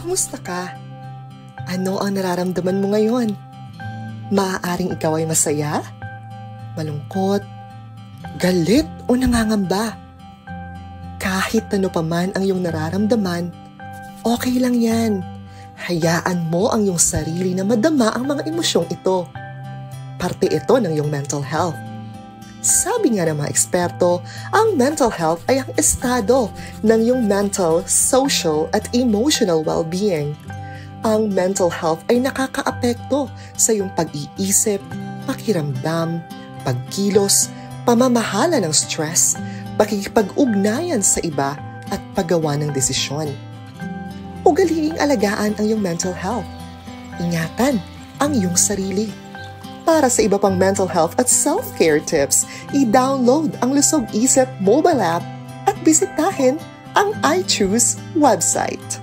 Kumusta ka? Ano ang nararamdaman mo ngayon? Maaaring ikaw ay masaya, malungkot, galit o nangangamba. Kahit ano pa man ang iyong nararamdaman, okay lang yan. Hayaan mo ang iyong sarili na madama ang mga emosyong ito. Parte ito ng iyong mental health. Sabi nga ng mga eksperto, ang mental health ay ang estado ng iyong mental, social at emotional well-being. Ang mental health ay nakakaapekto sa iyong pag-iisip, pakiramdam, pagkilos, pamamahala ng stress, pakikipag-ugnayan sa iba at paggawa ng desisyon. Ugaliing alagaan ang iyong mental health. Ingatan ang iyong sarili. Para sa iba pang mental health at self-care tips, i-download ang Lusog Isip mobile app at bisitahin ang iChoose website.